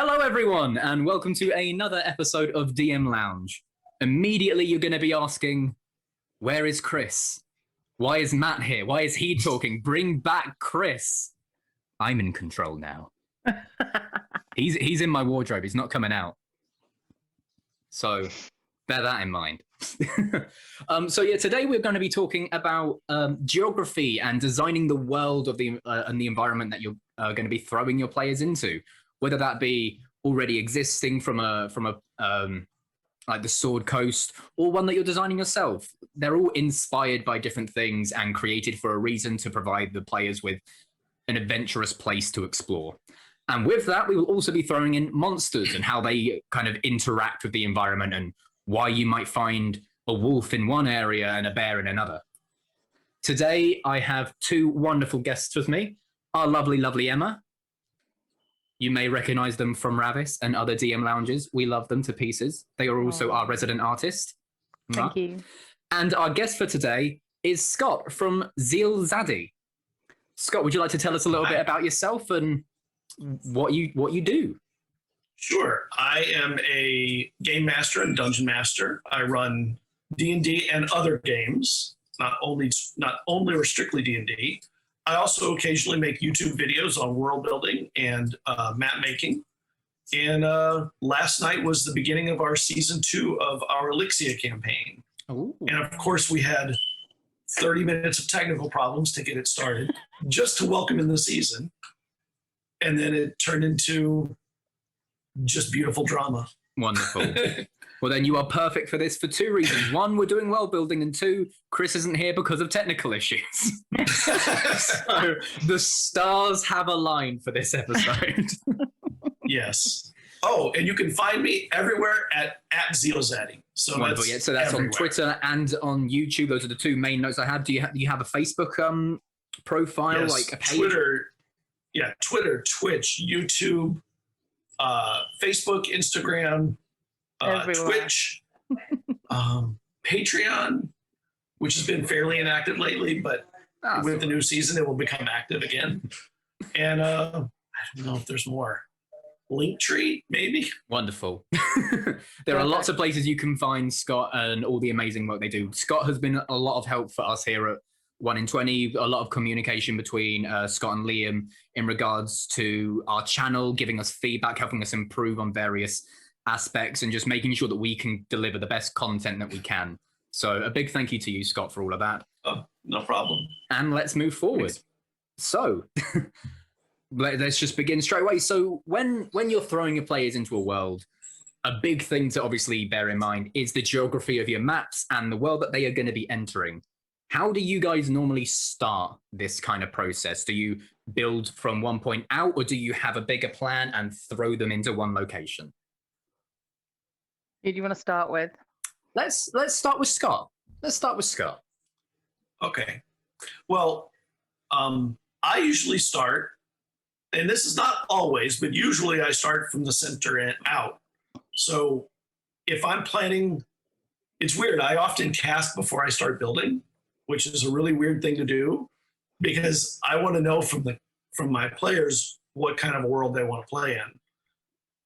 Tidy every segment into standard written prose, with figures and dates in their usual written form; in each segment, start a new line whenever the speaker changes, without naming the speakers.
Hello, everyone, and welcome to another episode of DM Lounge. Immediately, you're going to be asking, where is Chris? Why is Matt here? Why is he talking? Bring back Chris. I'm in control now. He's in my wardrobe. He's not coming out. So bear that in mind. Today we're going to be talking about geography and designing the world of the and the environment that you're going to be throwing your players into, whether that be already existing from a like the Sword Coast or one that you're designing yourself. They're all inspired by different things and created for a reason to provide the players with an adventurous place to explore. And with that, we will also be throwing in monsters and how they kind of interact with the environment and why you might find a wolf in one area and a bear in another. Today, I have two wonderful guests with me. Our lovely, lovely Emma. You may recognize them from Ravis and other DM lounges. We love them to pieces. They are also our resident artist.
Thank you.
And our guest for today is Scott from Zeal Zaddy. Scott, would you like to tell us a little bit about yourself and what you do?
Sure. I am a game master and dungeon master. I run D&D and other games, not only or strictly D&D. I also occasionally make YouTube videos on world building and map making. And last night was the beginning of our season 2 of our Elixir campaign. Ooh. And of course, we had 30 minutes of technical problems to get it started, just to welcome in the season. And then it turned into just beautiful drama.
Wonderful. Well, then you are perfect for this for two reasons. One, we're doing world building, and two, Chris isn't here because of technical issues. So the stars have aligned for this episode.
Yes. Oh, and you can find me everywhere at ZealZaddy. So
wonderful. Yeah, so that's everywhere. On Twitter and on YouTube. Those are the two main notes I have. Do you have a Facebook profile,
yes,
like a page?
Twitter, Twitch, YouTube, Facebook, Instagram, Twitch, Patreon, which has been fairly inactive lately, but with the new season, it will become active again. And I don't know if there's more. Linktree, maybe?
Wonderful. There are lots of places you can find Scott and all the amazing work they do. Scott has been a lot of help for us here at 1 in 20, a lot of communication between Scott and Liam in regards to our channel, giving us feedback, helping us improve on various aspects, and just making sure that we can deliver the best content that we can. So a big thank you to you, Scott, for all of that.
Oh, no problem.
And let's move forward. Thanks. So let's just begin straight away. So when you're throwing your players into a world, a big thing to obviously bear in mind is the geography of your maps and the world that they are going to be entering. How do you guys normally start this kind of process? Do you build from one point out, or do you have a bigger plan and throw them into one location?
Who do you want to start with?
Let's start with Scott.
Okay. Well, I usually start, and this is not always, but usually I start from the center and out. So if I'm planning, it's weird. I often cast before I start building, which is a really weird thing to do, because I want to know from my players what kind of a world they want to play in.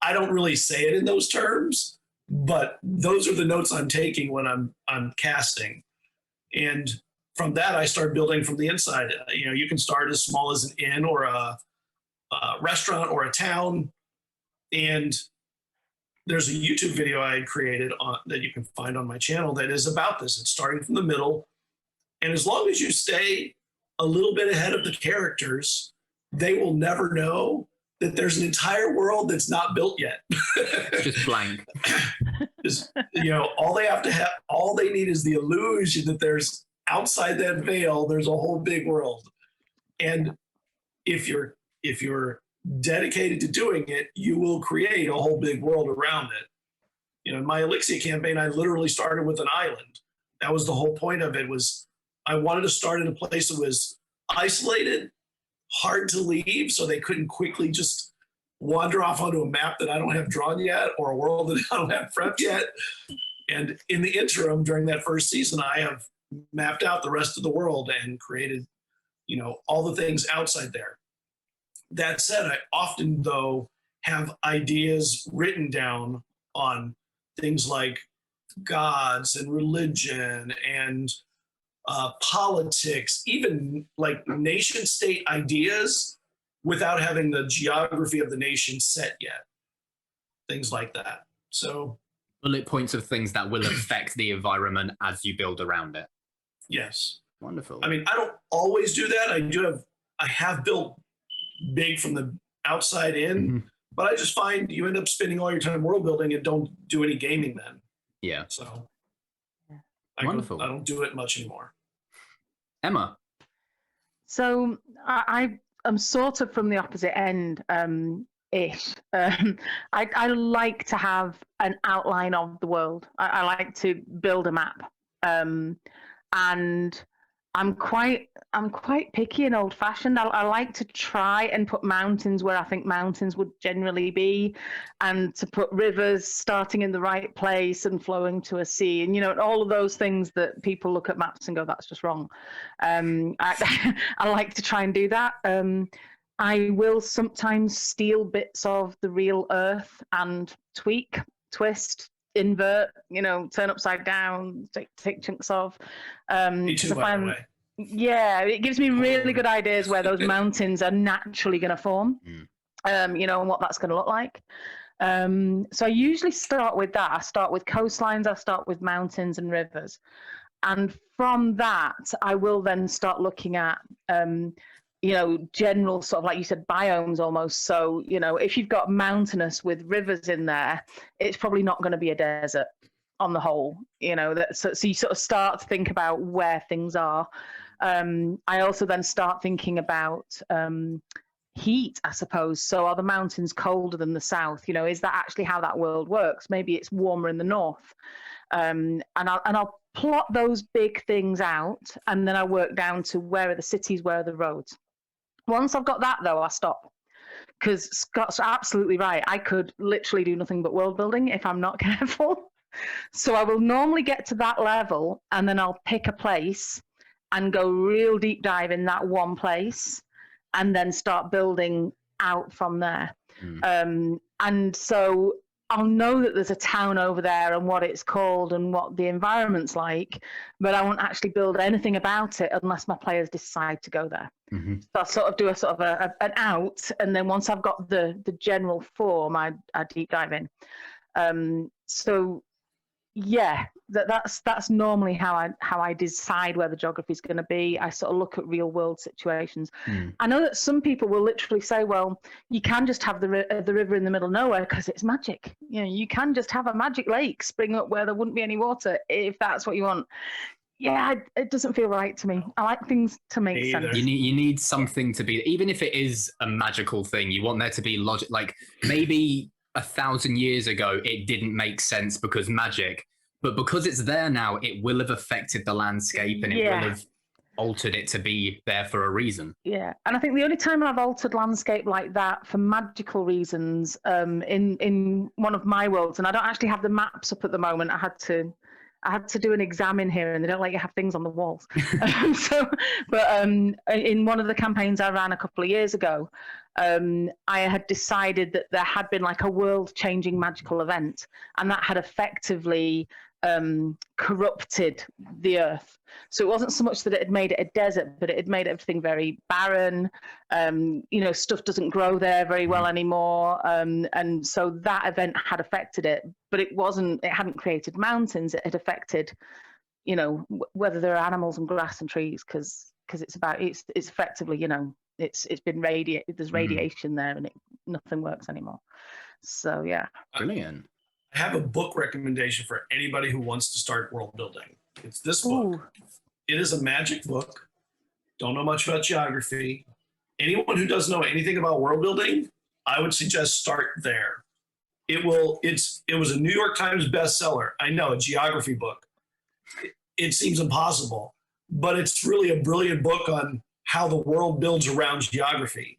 I don't really say it in those terms, but those are the notes I'm taking when I'm casting. And from that, I start building from the inside. You can start as small as an inn or a restaurant or a town. And there's a YouTube video I had created that you can find on my channel that is about this. It's starting from the middle. And as long as you stay a little bit ahead of the characters, they will never know that there's an entire world that's not built yet.
Just blank.
All they need is the illusion that there's outside that veil, there's a whole big world. And if you're dedicated to doing it, you will create a whole big world around it. In my Elixir campaign, I literally started with an island. That was the whole point of it. Was I wanted to start in a place that was isolated, hard to leave, so they couldn't quickly just wander off onto a map that I don't have drawn yet, or a world that I don't have prepped yet. And in the interim, during that first season, I have mapped out the rest of the world and created, all the things outside there. That said, I often, though, have ideas written down on things like gods and religion and politics, even like nation state ideas without having the geography of the nation set yet. Things like that. So
bullet points of things that will affect the environment as you build around it.
yes.
Wonderful.
I mean, I don't always do that. I have built big from the outside in, but I just find you end up spending all your time world building and don't do any gaming then.
Yeah.
So
Wonderful.
I don't do it much anymore.
Emma.
So I am sort of from the opposite end. Ish. I like to have an outline of the world. I like to build a map, and I'm quite picky and old-fashioned. I like to try and put mountains where I think mountains would generally be, and to put rivers starting in the right place and flowing to a sea, and all of those things that people look at maps and go, "That's just wrong." I like to try and do that. I will sometimes steal bits of the real Earth and tweak, twist, invert, turn upside down, take chunks of.
Me too, by the way.
Yeah, it gives me really good ideas where those mountains are naturally going to form, and what that's going to look like. So I usually start with that. I start with coastlines, I start with mountains and rivers. And from that, I will then start looking at general sort of, like you said, biomes almost. So, if you've got mountainous with rivers in there, it's probably not going to be a desert on the whole, so you sort of start to think about where things are. I also then start thinking about heat, I suppose. So are the mountains colder than the south? Is that actually how that world works? Maybe it's warmer in the north. And I'll plot those big things out, and then I work down to where are the cities, where are the roads. Once I've got that, though, I stop, because Scott's absolutely right. I could literally do nothing but world building if I'm not careful. So I will normally get to that level, and then I'll pick a place and go real deep dive in that one place, and then start building out from there. And so I'll know that there's a town over there and what it's called and what the environment's like, but I won't actually build anything about it unless my players decide to go there. So I'll sort of do an out, and then once I've got the general form, I deep dive in. So yeah, that's normally how I decide where the geography is going to be. I sort of look at real world situations. I know that some people will literally say, well, you can just have the river in the middle of nowhere because it's magic. You can just have a magic lake spring up where there wouldn't be any water if that's what you want. Yeah, it doesn't feel right to me. I like things to make sense.
You need something to be, even if it is a magical thing, you want there to be logic. Like maybe 1,000 years ago, it didn't make sense because magic, but because it's there now, it will have affected the landscape, and it will have altered it to be there for a reason. Yeah,
and I think the only time I've altered landscape like that for magical reasons, in one of my worlds, and I don't actually have the maps up at the moment. I had to do an exam in here, and they don't let you have things on the walls. But in one of the campaigns I ran a couple of years ago, I had decided that there had been like a world-changing magical event, and that had effectively corrupted the earth. So it wasn't so much that it had made it a desert, but it had made everything very barren. Stuff doesn't grow there very well anymore. And so that event had affected it, but it hadn't created mountains. It had affected, whether there are animals and grass and trees, because it's effectively, it's been there's radiation there, and nothing works anymore. So yeah.
Brilliant.
I have a book recommendation for anybody who wants to start world building. It's this book. Ooh. It is a magic book. Don't know much about geography. Anyone who doesn't know anything about world building, I would suggest start there. It was a New York Times bestseller. I know, a geography book. It seems impossible, but it's really a brilliant book on how the world builds around geography.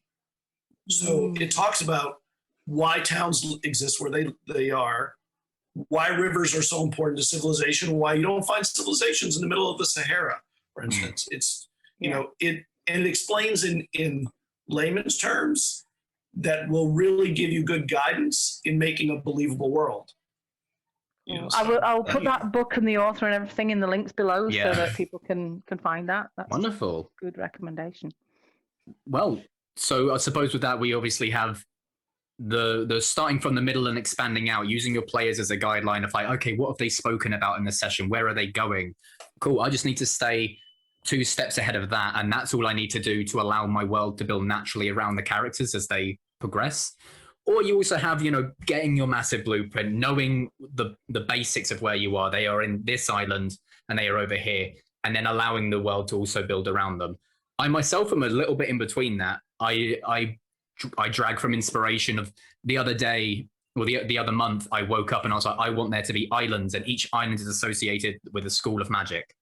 So it talks about why towns exist where they are, why rivers are so important to civilization, why you don't find civilizations in the middle of the Sahara, for instance. It's, it explains in layman's terms that will really give you good guidance in making a believable world.
I'll put that book and the author and everything in the links below
Yeah.
so that people can find that. That's
Wonderful.
a good recommendation.
Well, so I suppose with that, we obviously have the starting from the middle and expanding out, using your players as a guideline of like, okay, what have they spoken about in the session? Where are they going? Cool. I just need to stay 2 steps ahead of that. And that's all I need to do to allow my world to build naturally around the characters as they progress. Or you also have, getting your massive blueprint, knowing the basics of where you are. They are in this island and they are over here, and then allowing the world to also build around them. I myself am a little bit in between that. I drag from inspiration of the other day, or the other month, I woke up and I was like, I want there to be islands, and each island is associated with a school of magic.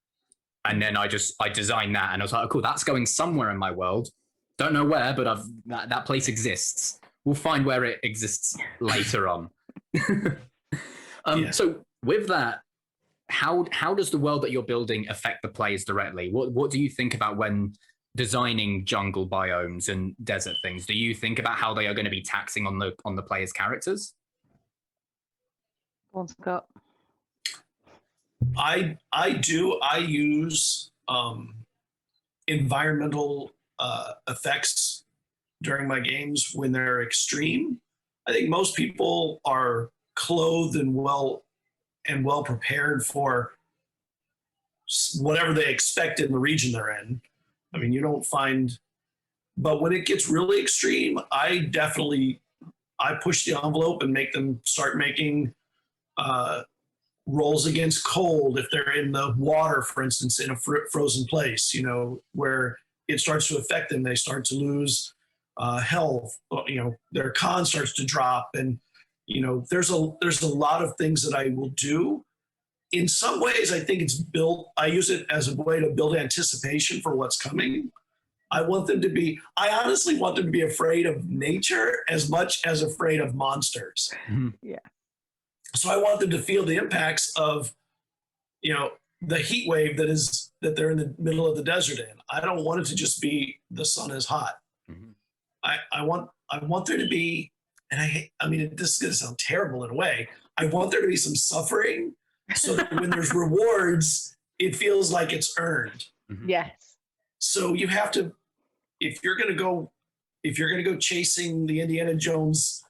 And then I designed that, and I was like, oh, cool, that's going somewhere in my world. Don't know where, but that place exists. We'll find where it exists later on. So with that, how does the world that you're building affect the players directly? What do you think about when designing jungle biomes and desert things? Do you think about how they are going to be taxing on the players' characters?
Go on, Scott.
I do. I use environmental effects during my games when they're extreme. I think most people are clothed and well prepared for whatever they expect in the region they're in. I mean, you don't find, but when it gets really extreme, I push the envelope and make them start making rolls against cold if they're in the water, for instance, in a frozen place, where it starts to affect them. They start to lose health, their con starts to drop. And, there's a lot of things that I will do. In some ways, I think I use it as a way to build anticipation for what's coming. I honestly want them to be afraid of nature as much as afraid of monsters.
Mm-hmm.
Yeah.
So I want them to feel the impacts of, the heat wave that they're in the middle of the desert in. I don't want it to just be the sun is hot.
Mm-hmm.
I want there to be, and this is going to sound terrible in a way. I want there to be some suffering, so that when there's rewards, it feels like it's earned.
Mm-hmm.
Yes.
So you have to, if you're going to go chasing the Indiana Jones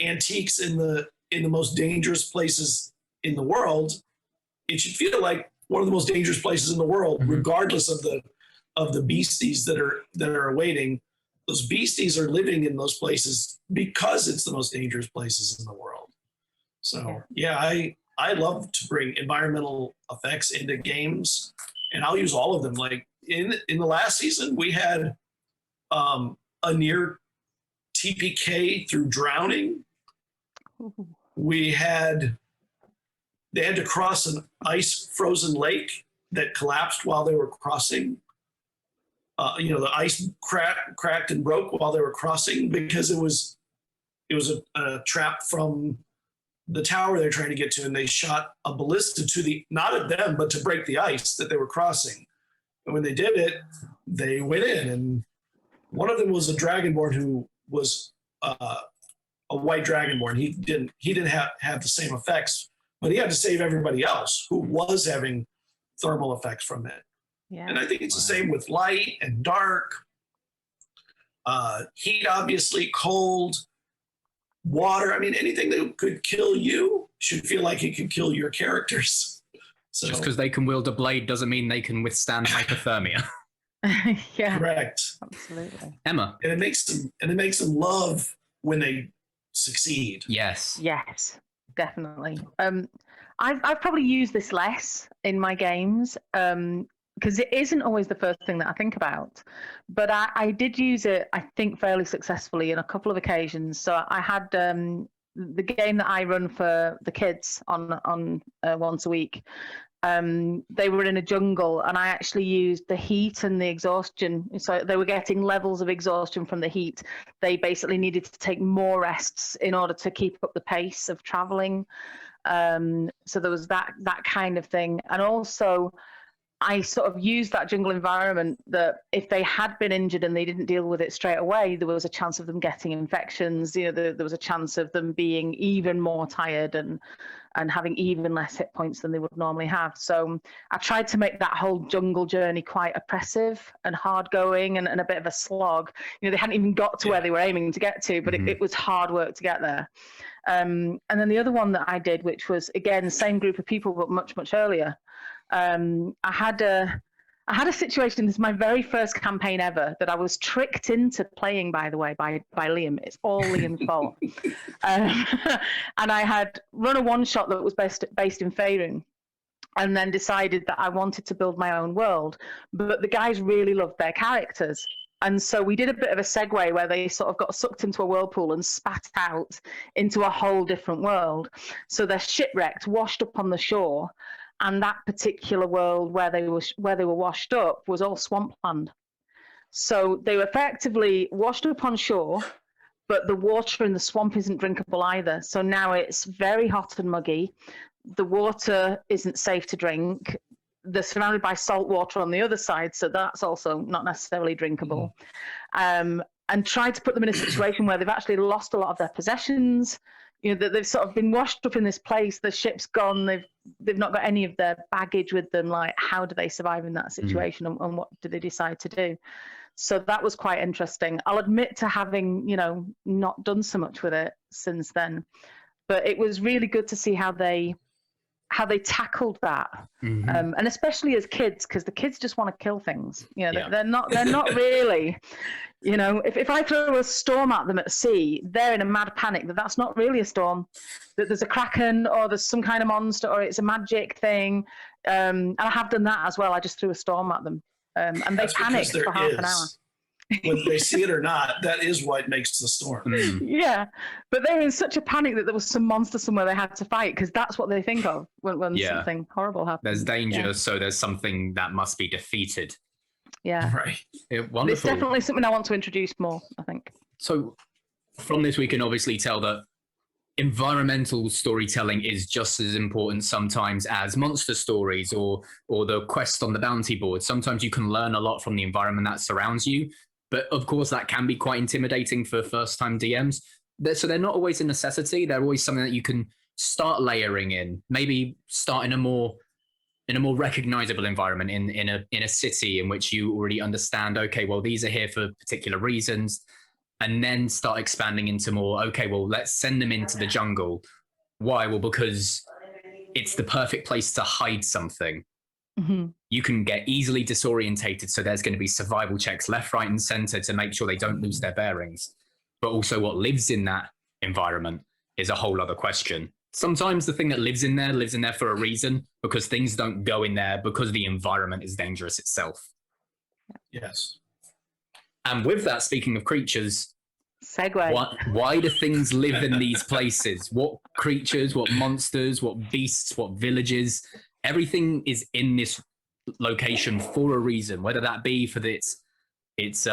antiques in the most dangerous places in the world, it should feel like one of the most dangerous places in the world,
mm-hmm.
regardless of the beasties that are awaiting. Those beasties are living in those places because it's the most dangerous places in the world. So I love to bring environmental effects into games, and I'll use all of them. Like in the last season, we had a near TPK through drowning. They had to cross an ice frozen lake that collapsed while they were crossing. The ice cracked and broke while they were crossing because it was a trap from the tower they're trying to get to, and they shot a ballista not at them, but to break the ice that they were crossing. And when they did it, they went in, and one of them was a dragonborn who was a white dragonborn. He didn't have the same effects, but he had to save everybody else who was having thermal effects from it.
Yeah.
And I think it's the same with light and dark, heat, obviously, cold, water. I mean, anything that could kill you should feel like it could kill your characters. So,
just because they can wield a blade doesn't mean they can withstand hypothermia.
Yeah.
Correct.
Absolutely.
Emma.
And it makes them love when they succeed.
Yes.
Yes, definitely. I've probably used this less in my games because it isn't always the first thing that I think about. But I did use it, I think, fairly successfully in a couple of occasions. So I had the game that I run for the kids on once a week. They were in a jungle, and I actually used the heat and the exhaustion. So they were getting levels of exhaustion from the heat. They basically needed to take more rests in order to keep up the pace of traveling. So there was that kind of thing. And also I sort of used that jungle environment that if they had been injured and they didn't deal with it straight away, there was a chance of them getting infections. There was a chance of them being even more tired and having even less hit points than they would normally have. So I tried to make that whole jungle journey quite oppressive and hard going and a bit of a slog. They hadn't even got to where they were aiming to get to, but it was hard work to get there. And then the other one that I did, which was, again, the same group of people, but much, much earlier. I had a situation. This is my very first campaign ever that I was tricked into playing, by the way, by Liam. It's all Liam's fault. And I had run a one shot that was based in Faerun, and then decided that I wanted to build my own world. But the guys really loved their characters. And so we did a bit of a segue where they sort of got sucked into a whirlpool and spat out into a whole different world. So they're shipwrecked, washed up on the shore. And that particular world where they were washed up was all swampland. So they were effectively washed up on shore, but the water in the swamp isn't drinkable either. So now it's very hot and muggy. The water isn't safe to drink. They're surrounded by salt water on the other side, so that's also not necessarily drinkable. And tried to put them in a situation where they've actually lost a lot of their possessions. That they've sort of been washed up in this place. The ship's gone. They've not got any of their baggage with them. Like, how do they survive in that situation, and what do they decide to do? So that was quite interesting. I'll admit to having, not done so much with it since then, but it was really good to see how they tackled that, and especially as kids, because the kids just want to kill things. They're not really. If I throw a storm at them at sea, they're in a mad panic that's not really a storm, that there's a kraken or there's some kind of monster or it's a magic thing. And I have done that as well. I just threw a storm at them, and they panicked for half an hour.
Whether they see it or not, that is what makes the storm.
Yeah, but they were in such a panic that there was some monster somewhere they had to fight, because that's what they think of when something horrible happens.
There's danger, so there's something that must be defeated.
Yeah,
right.
Wonderful.
It's definitely something I want to introduce more, I think.
So from this, we can obviously tell that environmental storytelling is just as important sometimes as monster stories or the quest on the bounty board. Sometimes you can learn a lot from the environment that surrounds you, but of course that can be quite intimidating for first-time DMs. So they're not always a necessity. They're always something that you can start layering in. Maybe start in a more recognizable environment in a city in which you already understand, okay, well, these are here for particular reasons, and then start expanding into more, okay, well, let's send them into the jungle. Why? Well, because it's the perfect place to hide something. You can get easily disorientated, so there's going to be survival checks left, right, and center to make sure they don't lose their bearings. But also what lives in that environment is a whole other question. Sometimes the thing that lives in there for a reason, because things don't go in there because the environment is dangerous itself.
Yes.
And with that, speaking of creatures,
segue.
Why do things live in these places? What creatures, what monsters, what beasts, what villages? Everything is in this location for a reason, whether that be for its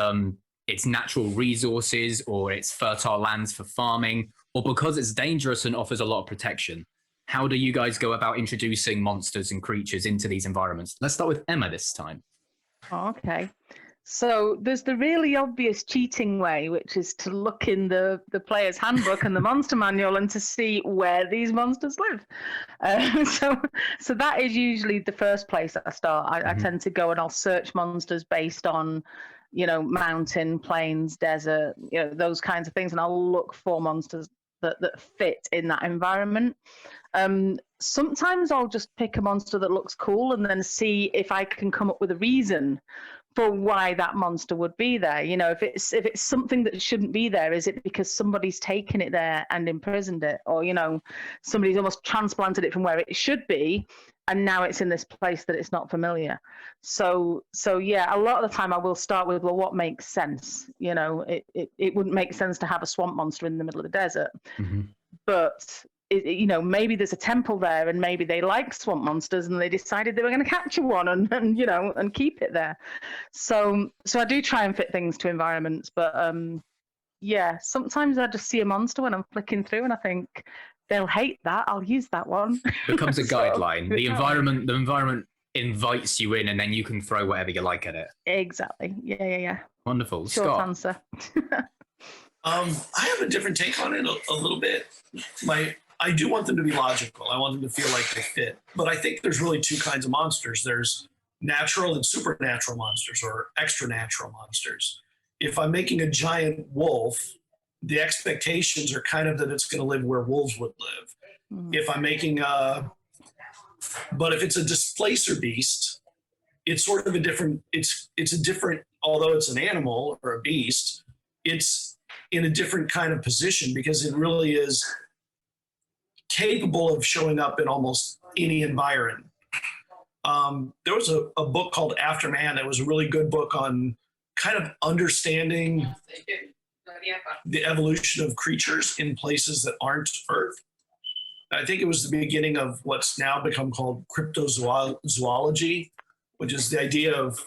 natural resources or its fertile lands for farming, or because it's dangerous and offers a lot of protection. How do you guys go about introducing monsters and creatures into these environments? Let's start with Emma this time.
Okay. So there's the really obvious cheating way, which is to look in the player's handbook and the monster manual and to see where these monsters live. So that is usually the first place that I start. I tend to go and I'll search monsters based on, mountain, plains, desert, those kinds of things. And I'll look for monsters that fit in that environment. Sometimes I'll just pick a monster that looks cool and then see if I can come up with a reason for why that monster would be there. If it's something that shouldn't be there, is it because somebody's taken it there and imprisoned it, or somebody's almost transplanted it from where it should be and now it's in this place that it's not familiar. So yeah, a lot of the time I will start with, well, what makes sense? It wouldn't make sense to have a swamp monster in the middle of the desert, but maybe there's a temple there and maybe they like swamp monsters and they decided they were going to capture one and keep it there. So I do try and fit things to environments, but yeah, sometimes I just see a monster when I'm flicking through and I think they'll hate that. I'll use that one.
Becomes a guideline. The environment
invites
you in, and then you can throw whatever you like at it.
Exactly. Yeah.
Wonderful.
Short
Scott.
answer.
I have a different take on it a little bit. I do want them to be logical. I want them to feel like they fit. But I think there's really two kinds of monsters. There's natural and supernatural monsters, or extra natural monsters. If I'm making a giant wolf, the expectations are kind of that it's going to live where wolves would live. If I'm making but if it's a displacer beast, it's sort of a different, it's a different, although it's an animal or a beast, it's in a different kind of position because it really is capable of showing up in almost any environment. There was a book called After Man that was a really good book on kind of understanding the evolution of creatures in places that aren't Earth. I think it was the beginning of what's now become called cryptozoology, which is the idea of,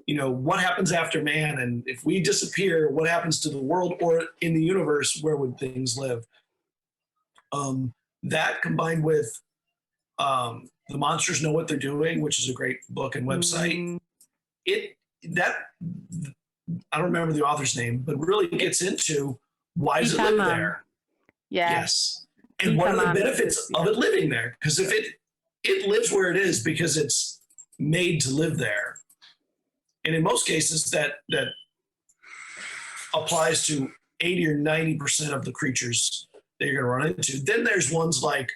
what happens after man, and if we disappear, what happens to the world, or in the universe, where would things live? That combined with The Monsters Know What They're Doing, which is a great book and website. I don't remember the author's name, but really gets into why does it live there?
Yeah.
Yes. And what are the benefits of it living there? Because if it lives where it is because it's made to live there. And in most cases that applies to 80 or 90% of the creatures that you're going to run into. Then there's ones like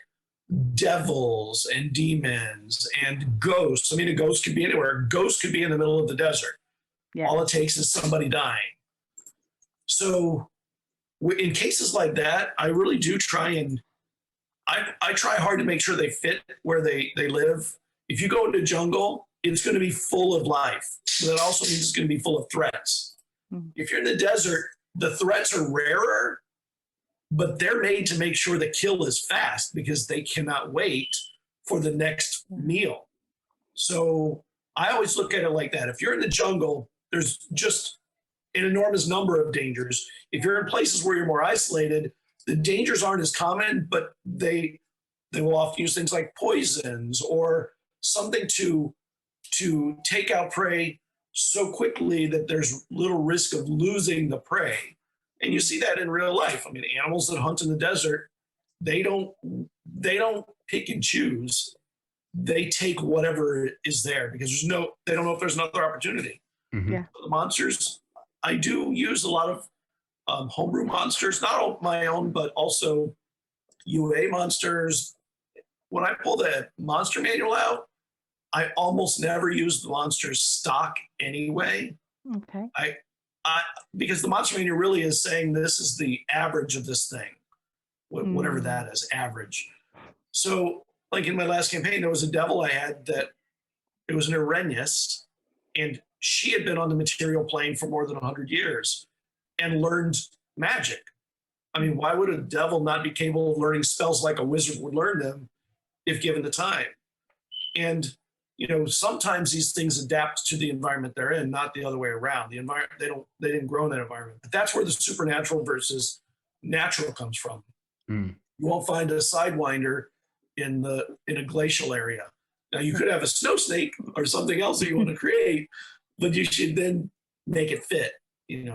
devils and demons and ghosts. I mean, a ghost could be anywhere. A ghost could be in the middle of the desert. Yeah. All it takes is somebody dying. So in cases like that, I really do try and I try hard to make sure they fit where they live. If you go into jungle, it's going to be full of life. But that also means it's going to be full of threats. Mm-hmm. If you're in the desert, the threats are rarer, but they're made to make sure the kill is fast because they cannot wait for the next meal. So I always look at it like that. If you're in the jungle, there's just an enormous number of dangers. If you're in places where you're more isolated, the dangers aren't as common, but they will often use things like poisons or something to take out prey so quickly that there's little risk of losing the prey. And you see that in real life. I mean, animals that hunt in the desert, they don't pick and choose. They take whatever is there because they don't know if there's another opportunity.
Mm-hmm. Yeah.
The monsters, I do use a lot of homebrew monsters, not all my own, but also UA monsters. When I pull the monster manual out, I almost never use the monsters stock anyway.
Okay.
Because the monster manual really is saying this is the average of this thing, whatever that is, average. So, like in my last campaign, there was a devil I had that it was an Irenaeus, and she had been on the material plane for more than 100 years and learned magic. I mean, why would a devil not be capable of learning spells like a wizard would learn them if given the time? And sometimes these things adapt to the environment they're in, not the other way around. The environment they didn't grow in that environment. But that's where the supernatural versus natural comes from. You won't find a sidewinder in a glacial area. Now you could have a snow snake or something else that you want to create, but you should then make it fit,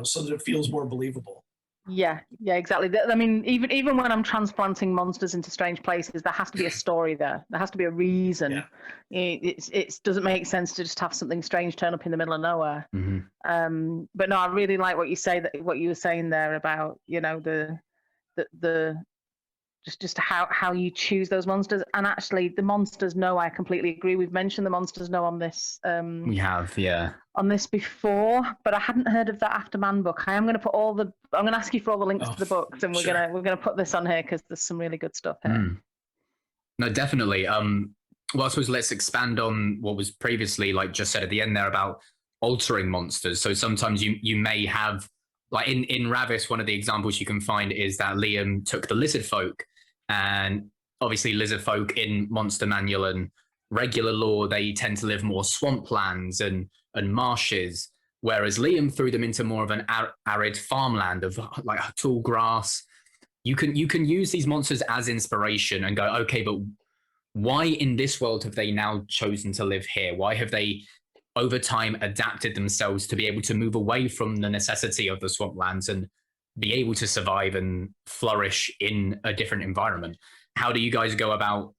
so that it feels more believable.
Yeah, exactly. I mean, even when I'm transplanting monsters into strange places, there has to be a story there. There has to be a reason. Yeah. It doesn't make sense to just have something strange turn up in the middle of nowhere. Mm-hmm. But no, I really like what you were saying there about the just how you choose those monsters. And actually, the monsters know. I completely agree. We've mentioned the monsters know on this.
We have, yeah.
On this before, but I hadn't heard of that After Man book. I'm going to ask you for all the links to the books, and we're gonna put this on here because there's some really good stuff here.
No, definitely. Well, I suppose let's expand on what was previously just said at the end there about altering monsters. So sometimes you may have, like in Ravis, one of the examples you can find is that Liam took the lizard folk, and obviously lizard folk in Monster Manual and regular lore, they tend to live more swamplands and marshes, whereas Liam threw them into more of an arid farmland of like tall grass. You can use these monsters as inspiration and go, okay, but why in this world have they now chosen to live here? Why have they over time adapted themselves to be able to move away from the necessity of the swamplands and be able to survive and flourish in a different environment? How do you guys go about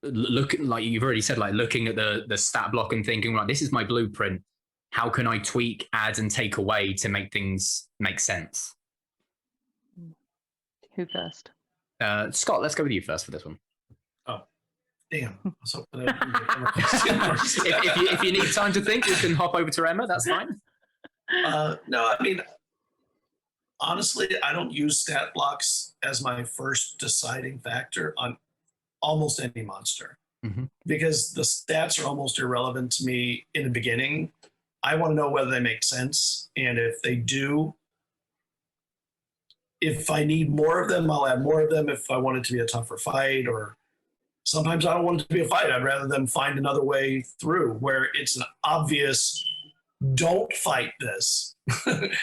like you've already said, like looking at the stat block and thinking, right, this is my blueprint. How can I tweak, add, and take away to make things make sense?
Who first?
Scott, let's go with you first for this one.
Oh, damn. I was hoping that
if you need time to think, we can hop over to Emma. That's fine.
No, I mean, honestly, I don't use stat blocks as my first deciding factor on almost any monster, because the stats are almost irrelevant to me in the beginning. I want to know whether they make sense, and if they do, if I need more of them, I'll add more of them. If I want it to be a tougher fight, or sometimes I don't want it to be a fight, I'd rather them find another way through where it's an obvious don't fight this.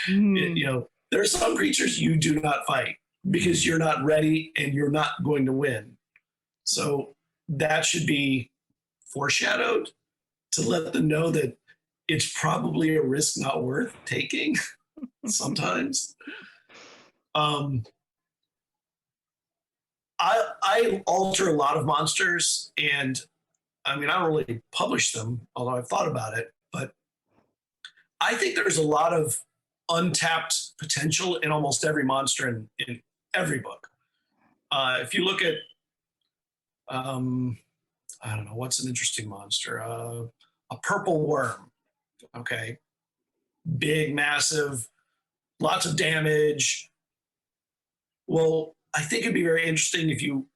You know, there are some creatures you do not fight because you're not ready and you're not going to win. So that should be foreshadowed to let them know that it's probably a risk not worth taking sometimes. I alter a lot of monsters, and I mean, I don't really publish them, although I've thought about it, but I think there's a lot of untapped potential in almost every monster in every book. If you look at, I don't know, what's an interesting monster? A purple worm, okay? Big, massive, lots of damage. Well, I think it'd be very interesting if you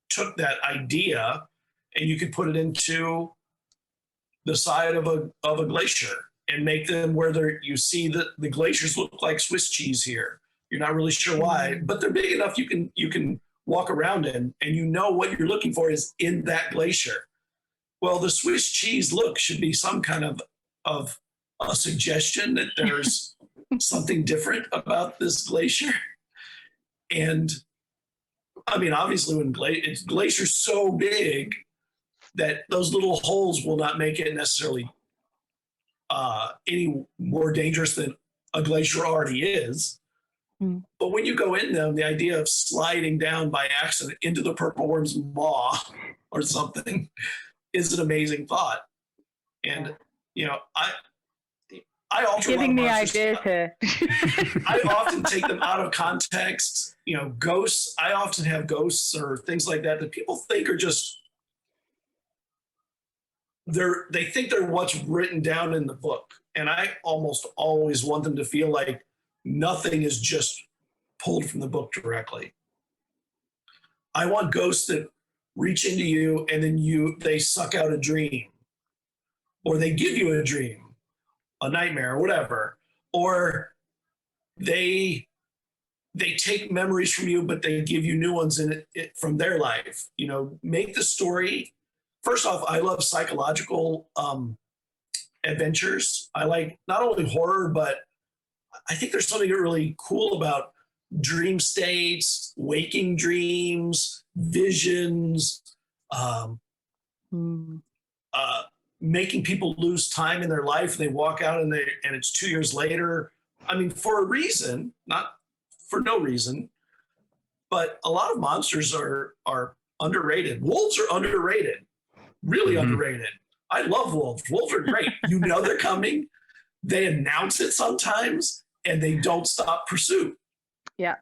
took that idea and you could put it into the side of a glacier and make them where you see that the glaciers look like Swiss cheese here. You're not really sure why, but they're big enough you can walk around in, and you know what you're looking for is in that glacier. Well, the Swiss cheese look should be some kind of a suggestion that there's something different about this glacier. And I mean, obviously, when glacier's so big that those little holes will not make it necessarily any more dangerous than a glacier already is. But when you go in them, the idea of sliding down by accident into the purple worm's maw or something is an amazing thought. And, you know, I alter
giving me ideas here.
I often take them out of context. You know, ghosts, I often have ghosts or things like that people think are just, they think they're what's written down in the book. And I almost always want them to feel like nothing is just pulled from the book directly. I want ghosts that reach into you and then they suck out a dream, or they give you a dream, a nightmare, or whatever, or they take memories from you, but they give you new ones in it from their life. You know, make the story. First off, I love psychological adventures. I like not only horror, but I think there's something really cool about dream states, waking dreams, visions, making people lose time in their life. They walk out and it's 2 years later. I mean, for a reason, not for no reason, but a lot of monsters are underrated. Wolves are underrated, really underrated. I love wolves. Wolves are great. You know they're coming. They announce it sometimes, and they don't stop pursuit.
Yeah.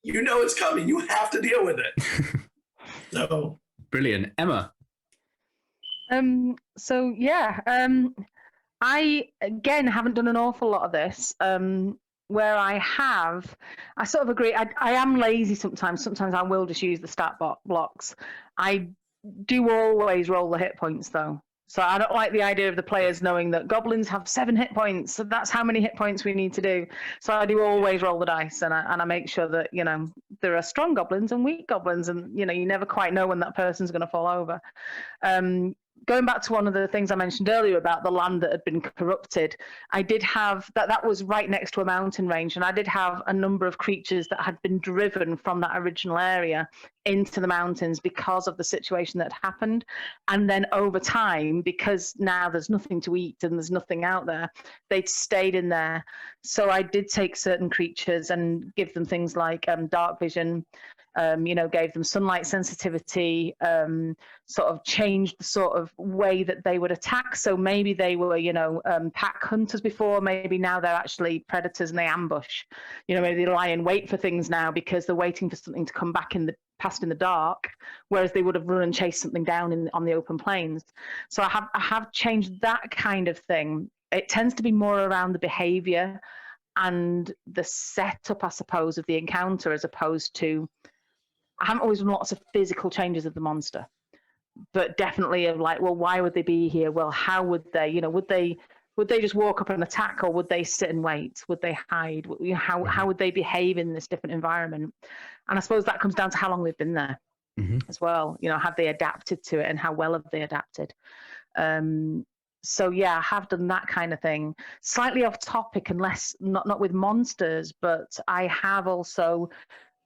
You know it's coming. You have to deal with it. So
brilliant. Emma.
So yeah, I again haven't done an awful lot of this. Where I sort of agree. I am lazy sometimes. Sometimes I will just use the stat blocks. I do always roll the hit points though. So I don't like the idea of the players knowing that goblins have 7 hit points. So that's how many hit points we need to do. So I do always roll the dice, and I make sure that, you know, there are strong goblins and weak goblins, and, you know, you never quite know when that person's going to fall over. going back to one of the things I mentioned earlier about the land that had been corrupted, I did have that was right next to a mountain range, and I did have a number of creatures that had been driven from that original area into the mountains because of the situation that happened. And then over time, because now there's nothing to eat and there's nothing out there, they'd stayed in there. So I did take certain creatures and give them things like dark vision, gave them sunlight sensitivity, sort of changed the sort of way that they would attack. So maybe they were, pack hunters before, maybe now they're actually predators and they ambush. Maybe they lie in wait for things now because they're waiting for something to come back past in the dark, whereas they would have run and chased something down on the open plains. So I have changed that kind of thing. It tends to be more around the behavior and the setup, I suppose, of the encounter, as opposed to, I haven't always done lots of physical changes of the monster, but definitely of like, well, why would they be here? Well, how would they, would they just walk up and attack, or would they sit and wait? Would they hide? How would they behave in this different environment? And I suppose that comes down to how long they've been there as well. Have they adapted to it, and how well have they adapted? So yeah, I have done that kind of thing. Slightly off topic, and not with monsters, but I have also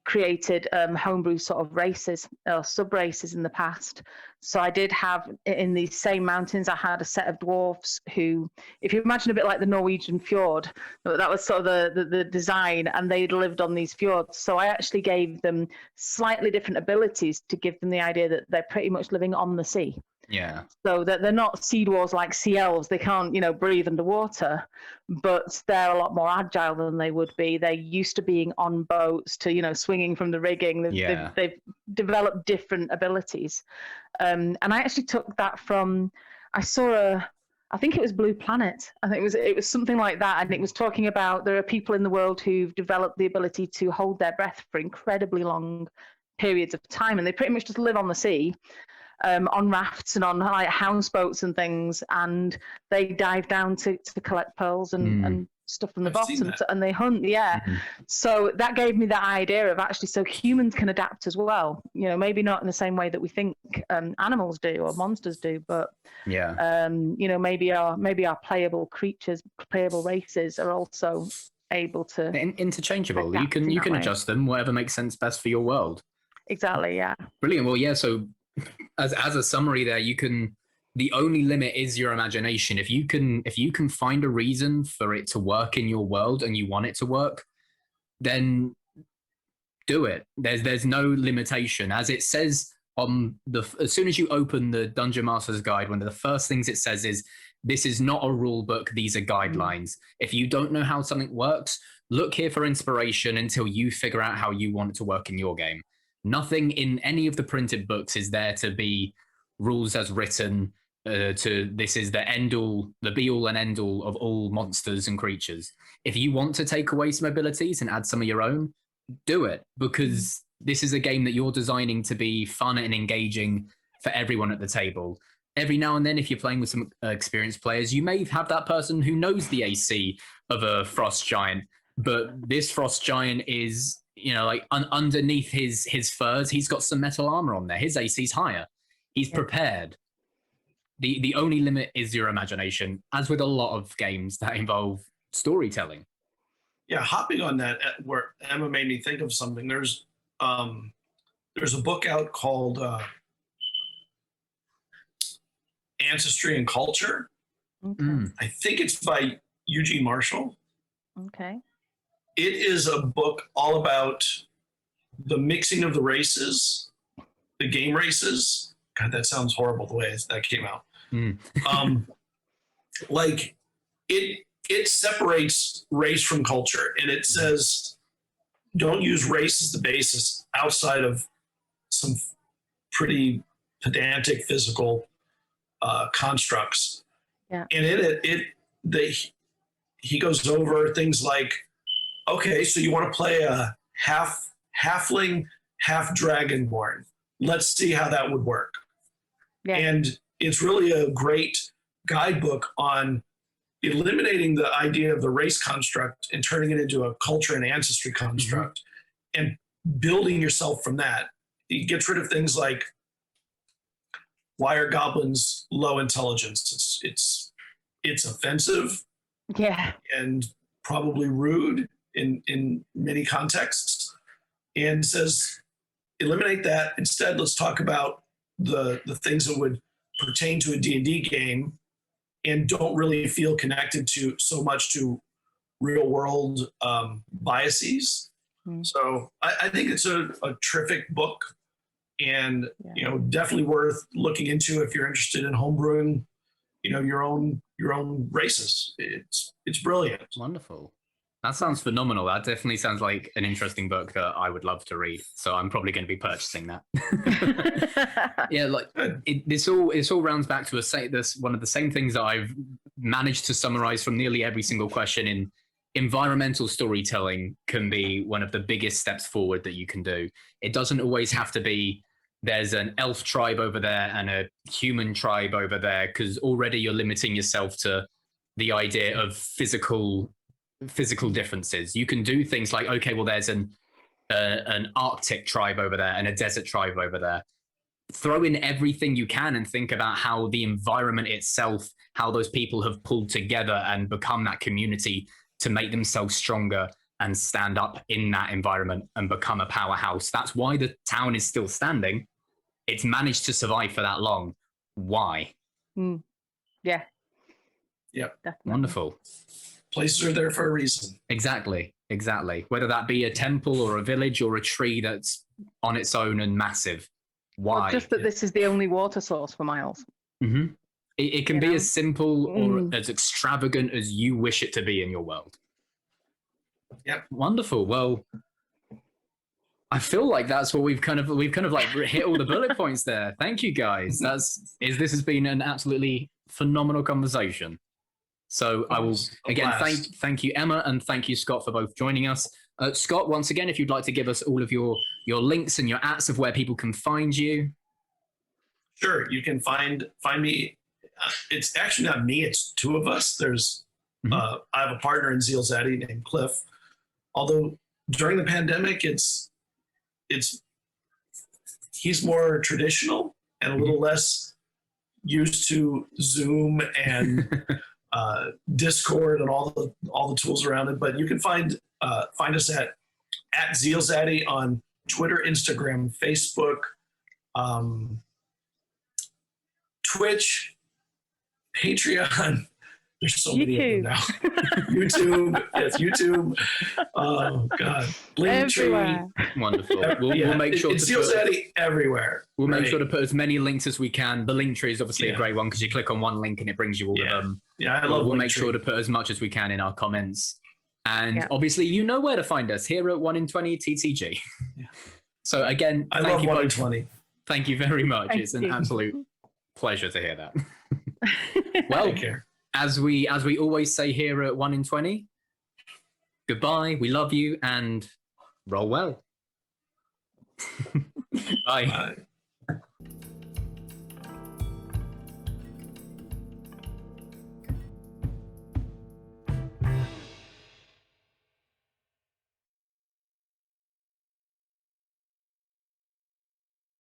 created homebrew sort of races or sub races in the past. So I did have, in these same mountains, I had a set of dwarfs who, if you imagine a bit like the Norwegian fjord, that was sort of the design, and they'd lived on these fjords. So I actually gave them slightly different abilities to give them the idea that they're pretty much living on the sea.
Yeah.
So that they're not sea dwarves like sea elves. They can't, breathe underwater, but they're a lot more agile than they would be. They're used to being on boats, to, swinging from the rigging. They've developed different abilities. And I actually took that from, I think it was Blue Planet. I think it was something like that. And it was talking about there are people in the world who've developed the ability to hold their breath for incredibly long periods of time. And they pretty much just live on the sea. On rafts and on like houseboats and things, and they dive down to collect pearls and stuff from the bottom, and they hunt. So that gave me that idea of actually, so humans can adapt as well. Maybe not in the same way that we think animals do or monsters do, but maybe our playable creatures, playable races are also able to
interchangeable. You can adjust them, whatever makes sense best for your world.
Exactly. Yeah.
Brilliant. Well, yeah. So as a summary there, the only limit is your imagination. If you can find a reason for it to work in your world and you want it to work, then do it. There's no limitation. As it says as soon as you open the Dungeon Master's Guide, one of the first things it says is, this is not a rule book, these are guidelines. If you don't know how something works, look here for inspiration until you figure out how you want it to work in your game. Nothing in any of the printed books is there to be rules as written, this is the be all and end all of all monsters and creatures. If you want to take away some abilities and add some of your own, do it, because this is a game that you're designing to be fun and engaging for everyone at the table. Every now and then, if you're playing with some experienced players, you may have that person who knows the AC of a frost giant, but this frost giant is, underneath his furs, he's got some metal armor on there. His AC's higher. He's prepared. The only limit is your imagination, as with a lot of games that involve storytelling.
Yeah, hopping on that, where Emma made me think of something. There's a book out called Ancestry and Culture.
Okay.
I think it's by Eugene Marshall.
Okay.
It is a book all about the mixing of the races, the game races. God, that sounds horrible the way that came out. Like it separates race from culture, and it says don't use race as the basis outside of some pretty pedantic physical constructs.
Yeah.
And he goes over things like, okay, so you want to play a halfling, half dragonborn. Let's see how that would work. Yeah. And it's really a great guidebook on eliminating the idea of the race construct and turning it into a culture and ancestry construct and building yourself from that. It gets rid of things like why are goblins low intelligence? It's offensive
Yeah.
and probably rude in many contexts, and says eliminate that. Instead, let's talk about the things that would pertain to a D&D game and don't really feel connected to so much to real world biases. So I think it's a terrific book, and definitely worth looking into if you're interested in homebrewing your own races. It's brilliant.
Wonderful. That sounds phenomenal. That definitely sounds like an interesting book that I would love to read. So I'm probably going to be purchasing that. Yeah, like this all rounds back to one of the same things that I've managed to summarize from nearly every single question in environmental storytelling can be one of the biggest steps forward that you can do. It doesn't always have to be there's an elf tribe over there and a human tribe over there, because already you're limiting yourself to the idea of physical differences. You can do things like, okay, well, there's an Arctic tribe over there and a desert tribe over there. Throw in everything you can and think about how the environment itself, how those people have pulled together and become that community to make themselves stronger and stand up in that environment and become a powerhouse. That's why the town is still standing. It's managed to survive for that long. Why?
Yeah.
Yep.
Definitely.
Wonderful.
Places are there for a reason.
Exactly. Whether that be a temple or a village or a tree that's on its own and massive. Why?
Well, just that this is the only water source for miles.
Mm-hmm. It can be as simple or as extravagant as you wish it to be in your world.
Yep.
Wonderful. Well, I feel like that's what we've kind of like hit all the bullet points there. Thank you, guys. This has been an absolutely phenomenal conversation. So I will again thank you, Emma, and thank you, Scott, for both joining us. Scott, once again, if you'd like to give us all of your links and your @s of where people can find you.
Sure, you can find me. It's actually not me; it's two of us. There's I have a partner in Zeal Zaddy named Cliff. Although during the pandemic, he's more traditional and a little less used to Zoom and Discord and all the tools around it. But you can find us at Zeal Zaddy on Twitter, Instagram, Facebook, Twitch, Patreon. There's so many of them now. YouTube. Yes, YouTube. Oh God.
Everywhere.
Wonderful. We'll make sure
it's Zeal Zaddy everywhere.
We'll make sure to put as many links as we can. The link tree is obviously a great one because you click on one link and it brings you all of them.
Yeah, I love.
We'll make sure to put as much as we can in our comments. And obviously, you know where to find us here at 1 in 20 TTG. Yeah. So again,
I love 1 in 20.
Thank you very much. It's an absolute pleasure to hear that. Well,
take care.
As we always say here at 1 in 20, goodbye, we love you, and roll well. Bye.
Bye.